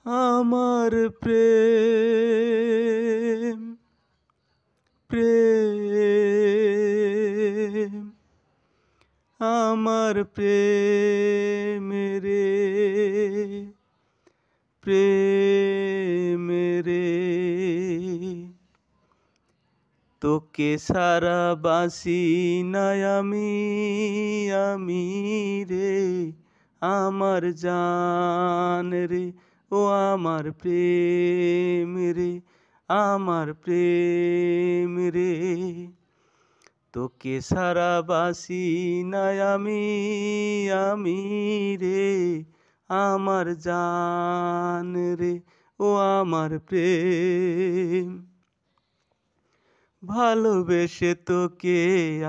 আমার প্রেম প্রেম আমার প্রেম রে প্রেম রে তোকে সারা বাসি না আমি রে আমার জান রে ও আমার প্রেম রে আমার প্রেম রে তোকে সারা বাসি না আমি রে আমার জান রে ও আমার প্রেম ভালোবেসে তোকে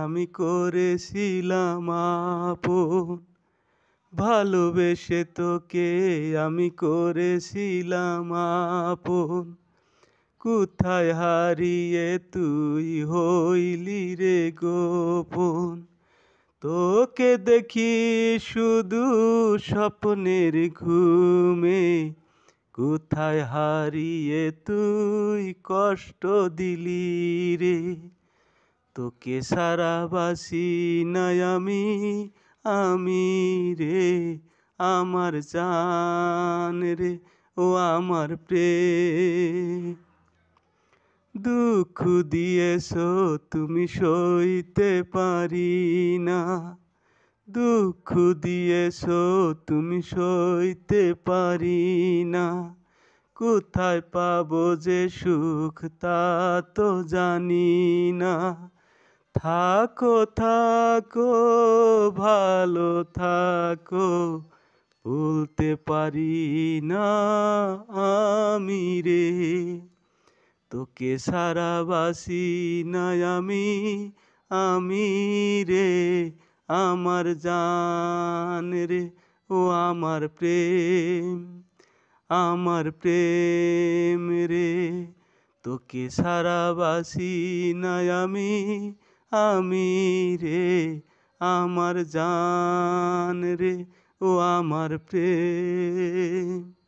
আমি করেছিলাম আপন ভালোবেসে তোকে আমি করেছিলাম আপন কোথায় হারিয়ে তুই হইলি রে গোপন তোকে দেখি শুধু স্বপ্নের ঘুমে কোথায় হারিয়ে তুই কষ্ট দিলি রে তোকে সারা বাসি না আমি রে আমার জান রে ও আমার প্রেম দুঃখ দিয়েছো তুমি সইতে পারি না দুঃখ দিয়েছো তুমি সইতে পারি না কোথায় পাবো যে সুখ তা তো জানি না থাকো থাকো ভালো থাকো বলতে পারি না আমি রে তোকে সারা বাসি না আমি রে আমার জান রে ও আমার প্রেম রে তোকে সারা বাসি না আমি রে আমার জান রে ও আমার প্রেম।